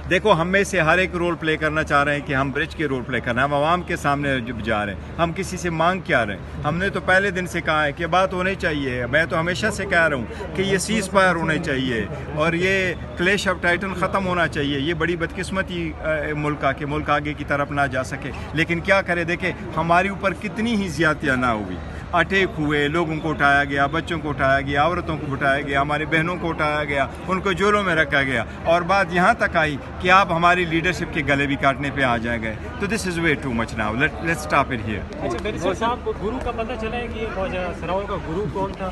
देखो, हम में से हर एक रोल प्ले करना चाह रहे हैं कि हम ब्रिज के रोल प्ले करना है, हम आवाम के सामने जा रहे हैं, हम किसी से मांग क्या रहे हैं। हमने तो पहले दिन से कहा है कि बात होनी चाहिए, मैं तो हमेशा से कह रहा हूँ कि ये सीज़ फायर होने चाहिए और ये क्लैश ऑफ टाइटन ख़त्म होना चाहिए। ये बड़ी बदकिस्मती मुल्क आगे की तरफ ना जा सके, लेकिन क्या करे, देखे हमारे ऊपर कितनी ही ज़्यादतियाँ ना हुई, अटैक हुए, लोगों को उठाया गया, बच्चों को उठाया गया, औरतों को उठाया गया, हमारी बहनों को उठाया गया, उनको जेलों में रखा गया, और बात यहाँ तक आई कि आप हमारी लीडरशिप के गले भी काटने पे आ जाए गए। तो this is way too much now, let's stop it here. अच्छा बैरिस्टर साहब, गुरु का पता चला है कि ख्वाजा सराओं का गुरु कौन था?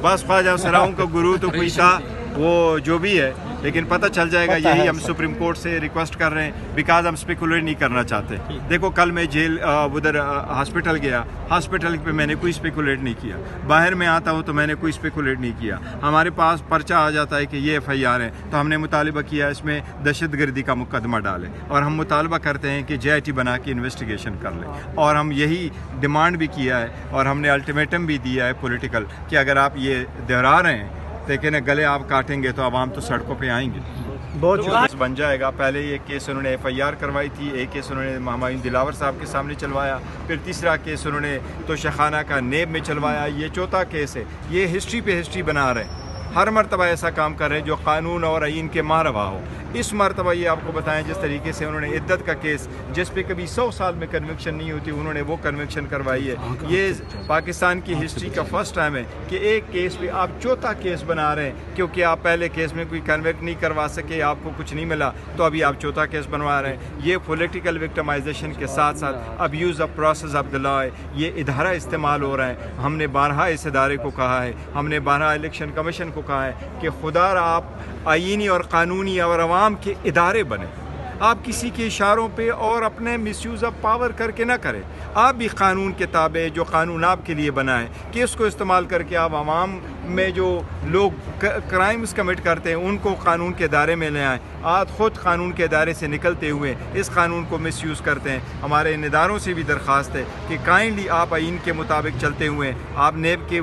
बस ख्वाजा सराओं का गुरु तो कोई था, वो जो भी है, लेकिन पता चल जाएगा। यही हम सुप्रीम कोर्ट से रिक्वेस्ट कर रहे हैं, बिकॉज हम स्पेकुलेट नहीं करना चाहते। देखो, कल मैं जेल उधर हॉस्पिटल गया, हॉस्पिटल पे मैंने कोई स्पेकुलेट नहीं किया, बाहर में आता हूँ तो मैंने कोई स्पेकुलेट नहीं किया। हमारे पास पर्चा आ जाता है कि ये FIR है, तो हमने मुतालबा किया इसमें दहशतगर्दी का मुकदमा डालें, और हम मुतालबा करते हैं कि JIT बना के इन्वेस्टिगेशन कर लें, और हम यही डिमांड भी किया है, और हमने अल्टीमेटम भी दिया है पॉलिटिकल कि अगर आप ये दोहरा रहे हैं, लेकिन गले आप काटेंगे तो आवाम तो सड़कों पे आएंगे। बहुत केस बन जाएगा। पहले ये केस उन्होंने FIR करवाई थी, एक केस उन्होंने हुमायूं दिलावर साहब के सामने चलवाया, फिर तीसरा केस उन्होंने तोशाखाना का नेब में चलवाया, ये चौथा केस है। ये हिस्ट्री पे हिस्ट्री बना रहे हैं, हर मरतबा ऐसा काम कर रहे हैं जो कानून और आईन के मारवा हो। इस मरतबा ये आपको बताएं, जिस तरीके से उन्होंने इद्दत का केस, जिस पे कभी 100 साल में कन्विक्शन नहीं होती, उन्होंने वो कन्विक्शन करवाई है। ये पाकिस्तान की हिस्ट्री का फर्स्ट टाइम है कि एक केस पे आप चौथा केस बना रहे हैं, क्योंकि आप पहले केस में कोई कन्विक्ट नहीं करवा सके, आपको कुछ नहीं मिला, तो अभी आप चौथा केस बनवा रहे हैं। ये पॉलिटिकल विक्टिमाइजेशन के साथ साथ abuse of process of the law है, ये इदारा इस्तेमाल हो रहा है। हमने बारहा इस इदारे को कहा है, हमने बारहा इलेक्शन कमीशन को कहा है कि खुदा आप आईनी और कानूनी और अवाम के इदारे बने, आप किसी के इशारों पे और अपने मिसयूज़ ऑफ पावर करके ना करें। आप भी कानून के ताबे, जो कानून आपके लिए बना है, कि उसको इस्तेमाल करके आप आवाम में जो लोग क्राइम्स कमिट करते हैं उनको कानून के दायरे में ले आएँ। आप ख़ुद कानून के दायरे से निकलते हुए इस कानून को मिसयूज़ करते हैं। हमारे इन इदारों से भी दरख्वास्त है कि काइंडली आप आइन के मुताबिक चलते हुए आप नेब के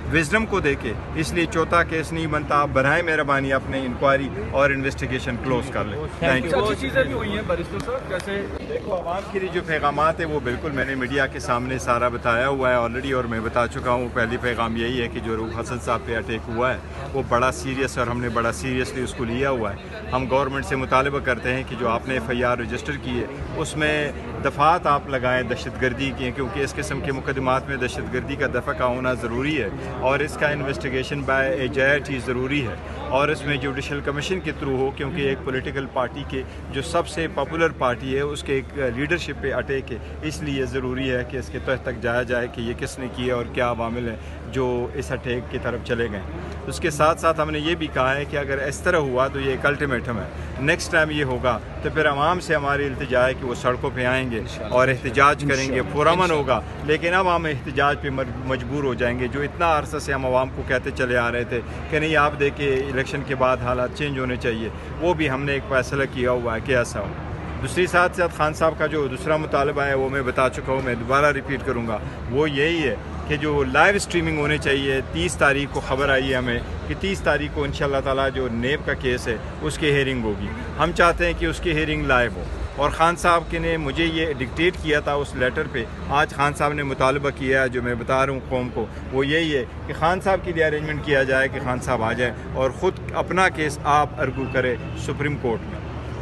विजडम को देके, इसलिए चौथा केस नहीं बनता। आप बराए मेहरबानी अपने इंक्वायरी और इन्वेस्टिगेशन क्लोज कर लें। Thank you. अच्छी चीज़ें भी हुई हैं बैरिस्टर साहब, जैसे देखो, आवाम के लिए जो पैगामात है वो बिल्कुल मैंने मीडिया के सामने सारा बताया हुआ है ऑलरेडी, और मैं बता चुका हूँ। पहली पैगाम यही है कि जो रूह हसन साहब पे अटैक हुआ है वो बड़ा सीरियस, और हमने बड़ा सीरियसली उसको लिया हुआ है। हम गवर्नमेंट से मुतालबा करते हैं कि जो आपने FIR रजिस्टर की है उसमें दफ़ात आप लगाएं दहशतगर्दी की, क्योंकि इस किस्म के मुकदमात में दहशतगर्दी का दफ़ा का होना ज़रूरी है, और इसका इन्वेस्टिगेशन बाय JIT ज़रूरी है, और इसमें जुडिशल कमीशन के थ्रू हो, क्योंकि एक पॉलिटिकल पार्टी के जो सबसे पॉपुलर पार्टी है उसके एक लीडरशिप पे अटैक है, इसलिए ज़रूरी है कि इसके तह तक जाया जाए कि ये किसने किया और क्या अवामिल हैं जो इस अटैक की तरफ चले गए। उसके साथ साथ हमने ये भी कहा है कि अगर इस तरह हुआ तो ये एक अल्टीमेटम है, नेक्स्ट टाइम ये होगा तो फिर आवाम से हमारी इल्तिजा है कि वो सड़कों पे आएंगे और एहतजाज करेंगे, पुरअमन होगा। लेकिन अब हम एहतजाज पे मजबूर हो जाएंगे, जो इतना अरसा से हम आवाम को कहते चले आ रहे थे कि नहीं आप देखिए इलेक्शन के बाद हालात चेंज होने चाहिए, वो भी हमने एक फैसला किया हुआ है कि ऐसा हो। दूसरी साथ खान साहब का जो दूसरा मुतालबा है वो मैं बता चुका हूँ, मैं दोबारा रिपीट करूँगा, वो यही है कि जो लाइव स्ट्रीमिंग होनी चाहिए। 30 तारीख को खबर आई है हमें कि 30 तारीख को इंशाल्लाह ताला जो नेब का केस है उसकी हेयरिंग होगी। हम चाहते हैं कि उसकी हेयरिंग लाइव हो, और ख़ान साहब के ने मुझे ये डिक्टेट किया था उस लेटर पे। आज ख़ान साहब ने मुतालबा किया है, जो मैं बता रहा हूँ कौम को, वो यही है कि ख़ान साहब के लिए अरेंजमेंट किया जाए कि ख़ान साहब आ जाए और ख़ुद अपना केस आप आर्गू करें सुप्रीम कोर्ट में।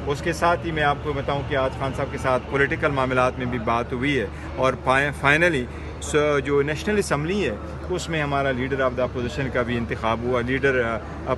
उसके साथ ही मैं आपको बताऊं कि आज खान साहब के साथ पॉलिटिकल मामलात में भी बात हुई है, और फाइनली जो नेशनल असम्बली है उसमें हमारा लीडर ऑफ द अपोजिशन का भी इंतखाब हुआ, लीडर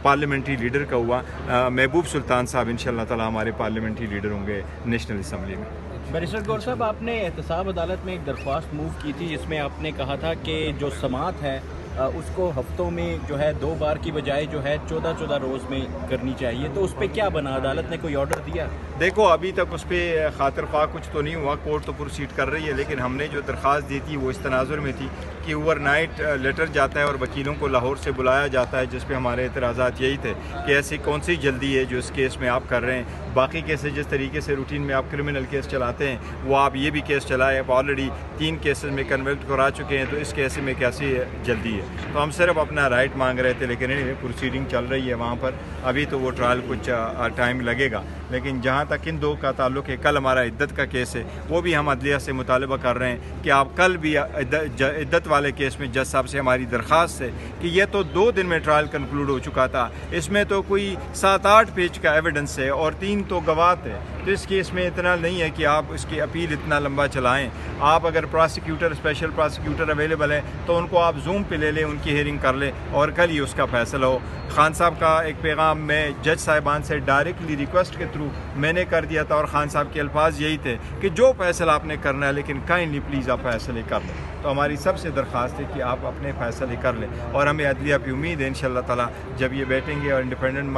पार्लियामेंट्री लीडर का हुआ। महबूब सुल्तान साहब इंशाल्लाह ताला हमारे पार्लियामेंट्री लीडर होंगे नेशनल असम्बली में। बैरिस्टर गौर साहब, आपने एहतसाब अदालत में एक दरख्वास्त मूव की थी जिसमें आपने कहा था कि जो समात है उसको हफ्तों में जो है 2 बार की बजाय जो है 14-14 रोज़ में करनी चाहिए, तो उस पर क्या बना? अदालत ने कोई ऑर्डर दिया? देखो, अभी तक उस पर खातिर ख्वाह कुछ तो नहीं हुआ, कोर्ट तो प्रोसीड कर रही है, लेकिन हमने जो दरख्वास्त दी थी वो इस तनाजुर में थी कि ओवरनाइट लेटर जाता है और वकीलों को लाहौर से बुलाया जाता है, जिस पे हमारे एतराज़ात यही थे कि ऐसी कौन सी जल्दी है जो इस केस में आप कर रहे हैं। बाकी केसेस जिस तरीके से रूटीन में आप क्रिमिनल केस चलाते हैं वो आप ये भी केस चलाए, आप ऑलरेडी 3 केसेस में कन्विक्ट करा चुके हैं, तो इस केस में कैसी जल्दी है? तो हम सिर्फ अपना राइट मांग रहे थे, लेकिन प्रोसीडिंग चल रही है वहाँ पर, अभी तो वो ट्रायल कुछ टाइम लगेगा। लेकिन जहाँ तक इन दो का ताल्लुक है, कल हमारा इद्दत का केस है, वो भी हम अदलिया से मुतालबा कर रहे हैं कि आप कल भी इद्दत वाले केस में जज साहब से हमारी दरख्वास्त है कि ये तो 2 दिन में ट्रायल कंक्लूड हो चुका था, इसमें तो कोई 7-8 पेज का एविडेंस है और 3 तो गवाह थे, तो इस केस में इतना नहीं है कि आप इसकी अपील इतना लंबा चलाएं। आप अगर प्रोसिक्यूटर, स्पेशल प्रोसिक्यूटर अवेलेबल है तो उनको आप जूम पे ले लें, उनकी हियरिंग कर लें और कल ही उसका फैसला हो। खान साहब का एक पैगाम मैं जज साहिबान से डायरेक्टली रिक्वेस्ट के थ्रू मैंने कर दिया था और खान साहब के अल्फाज यही थे कि जो फैसला आपने करना है लेकिन काइंडली प्लीज़ आप फैसले कर लें। तो हमारी सबसे दरख्वास्त है कि आप अपने फैसले कर लें और हमें अदलिया पे उम्मीद है इंशाल्लाह ताला जब ये बैठेंगे और इंडिपेंडेंट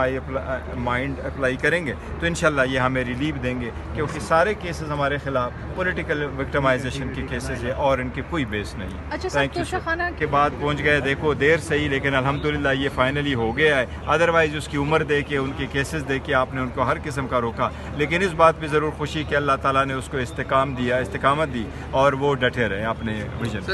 माइंड अप्लाई करेंगे तो इंशाल्लाह ये हमें रिलीफ देंगे, क्योंकि सारे केसेस हमारे खिलाफ पॉलिटिकल विक्टिमाइजेशन के केसेस है और इनके कोई बेस नहीं। अच्छा, थैंक यू के बाद पहुंच गए, देखो देर सही लेकिन अल्हम्दुलिल्लाह ये फाइनली हो गया है। अदरवाइज़ उसकी उम्र दे के, उनके केसेस दे के आपने उनको हर किस्म का रोका, लेकिन इस बात पर ज़रूर खुशी कि अल्लाह ताला ने उसको इस्तेकामत दी और वो डटे रहे अपने विजन।